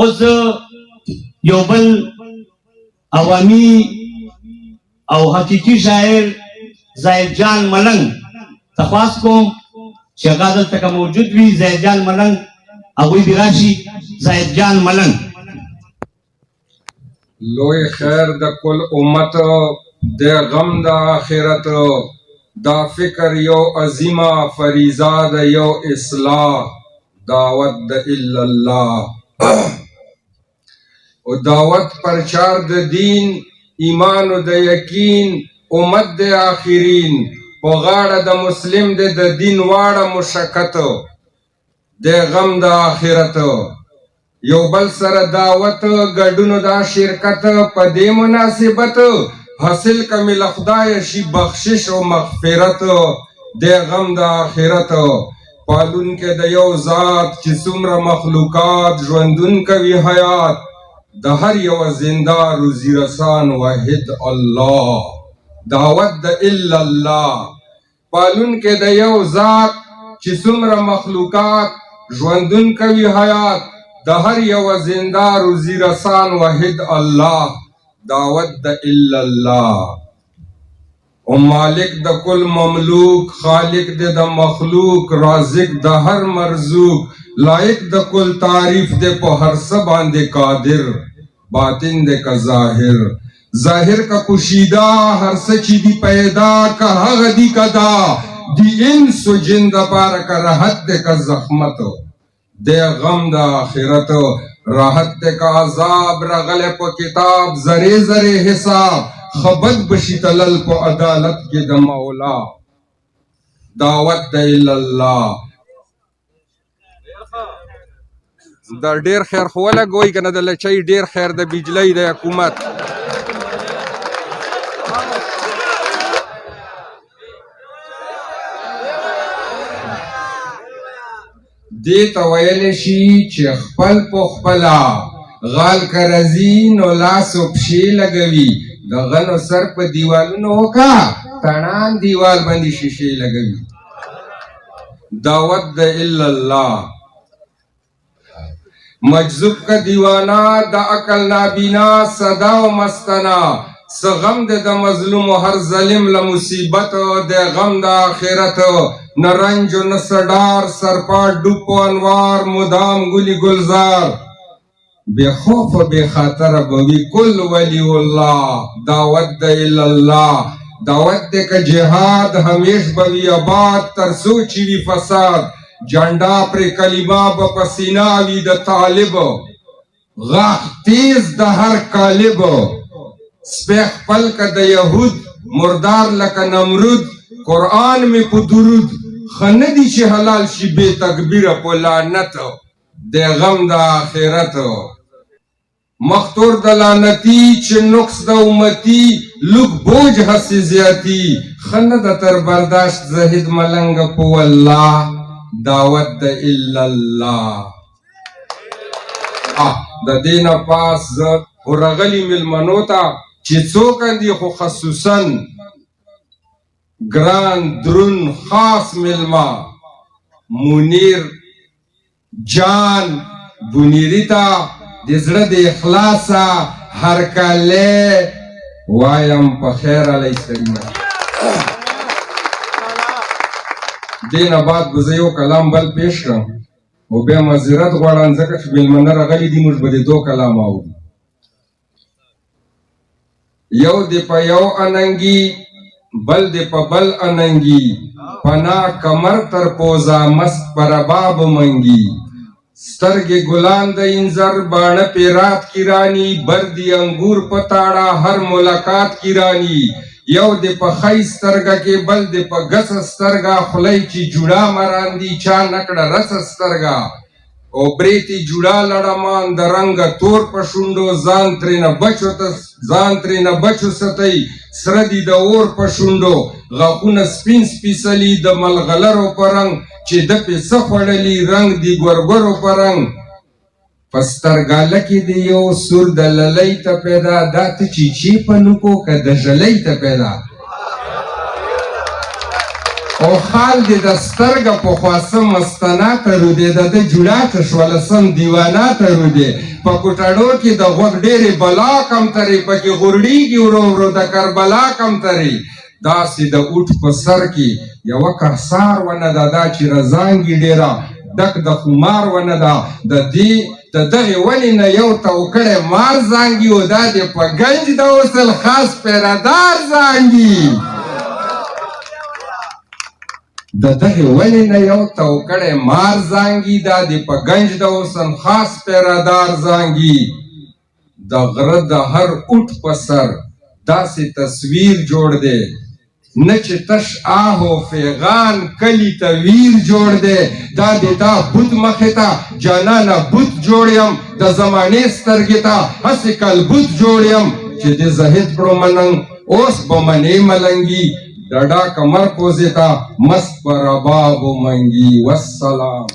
اوس یو بل عوامي او حقیقي شاعر زاهد جان ملنګ تخواست کوم چې هغه دلته موجود وي. زاهد جان ملنګ هغوی دې راشي. زاهد جان ملنګ لوی خیر د کل امت د غم د آخرت دا فکر یو عظیمه فریضه د یو اصلاح دعوت د الا الله او دعوت پرچار د دین ایمان او د یقین امت د آخرین په غاړه د مسلم د دین واړه مشقت د غم د آخرت یو بل سره دعوت ګډونو دا شرکت په دې مناسبت حاصل کمل خدای شي بخشش او مغفرت د غم د آخرت پالون کې د یو ذات چې څومره مخلوقات ژوندون کوي حیات د هر یو زنده روزي رسان واحد الله دعوت د الا الله پالون کې د یو ذات چې څومره مخلوقات ژوندون کوي حیات د هر یو زنده روزي رسان واحد الله دعوت د الا الله او مالک د کل مملوک خالق د مخلوق رازق د هر مرزوق لائق د کل تعریف د په هر څه باندې قادر باطن د کا ظاهر کا پوشیدہ هر څه چې دی پیدا کا هغه دی کدا دی انس و جن د پاره کا راحت د کا زحمت د غم د آخرت راحت د کا عذاب رغله په کتاب زره زره حساب خبر بشی تلل په عدالت کې د مولا دعوت د الا الله د ډیر خیر خو لګوي کنه د لچای ډیر خیر د بجلی د حکومت دې ته ویل شي چې خپل په خپلا غال کرزی نو لاس او پښې لګوي د غنو سر په دیوالونو وکا تڼان دیوال باندې شیشې لګوي دعوت د الا الله مجذوب کا دیوانا د عقل نابینا صدا و مستنا سغم د مظلوم هر ظالم له مصیبت د غم د آخرت نه رنج و نه سډار سرپا ډوب انوار مدام گلی گلزار بے خوف و بے خاطر بوی کل ولی اللہ دعوت د الا اللہ دعوت د کا جہاد ہمیش بوی آباد ترسو چیوی فساد جانڈا پر کلمہ بپسینا وی د طالب غاخ تیز د ہر کالب سپیخ پل کا د یہود مردار لکا نمرود قرآن میں پو درود خندی چی حلال شی بے تکبیر پو لعنت د غم د آخرت مختور د لعنتی چی نقص د امتی لوگ بوج حسی زیاتی خند تر برداشت زہد ملنگ پو اللہ دعوت د الا اللہ د دین پاس ورغلی ملمنوتا چی څوک دی خو خصوصا گران درون خاص ملما منیر جان بنیریتا دزړه د اخلاصا هر کله وایم په خیر علی السلام دین بعد بزیو کلام بل پیش کړم او بیا معذرت غواړم ځکه چې ملمنه راغلي دي موږ به دو کلام اورو یو دی په یو اننګي بل دی په بل اننګي پنا کمر تر پوزا مست پر باب منګي سترګې ګلان د انځر باڼه پیرات کی رانی بردی انګور پتاړه هر ملاقات کی رانی یو دی په خی سترګه کې بل دی په غس سترګه خلای چې جوړا مراندي چا نکړه رس سترګه او بریتی جوړا لړمان د رنگ تور په شونډو ځان ترې نه بچو ستای سره دی د اور په شونډو غاښونه سپین سپیڅلي د ملغلرو په رنګ چې د پیسه خوړلي رنګ دی ګورګورو په رنګ په سترګاله کې دی یو سور د للی ته پیدا دا ته چیچی په نوکو که د ژلی ته پیدا او خال دې د سترګه په خواسه مستنا ترو دی د ده جوړاته شوله سم دیوانه ترو دی په کوټړو کې د غوږ ډېرې بلا کمترې پکې غورډېږي ورو ورو د کربلا کمترې داسې د اوټ په سر کې یوه کهسار ونه ده دا چې رزانګي ډېره ډک د خمار ونه ده د دغې ونې نه یو توکړی مار زانګي او دا د په ګنج د وصل خاص پیردار زانګي د دغې ونې نه یو توکړی مار زانګي دا د په ګنج د وصل خاص پیردار زانګي د غره د هر اوټ په سر داسې تصویر جوړ دی نه چې تش آه و فیغان کلی ته ویر جوړ دی دا د تا بت مخې ته جانانه بت جوړ یم د زمانې سترګې ته هسې کلبت جوړ یم چې د زهد کړو مننګ اوس به منې ملنګي ډډا کمر پوزې ته مست په رباب و منګي والسلام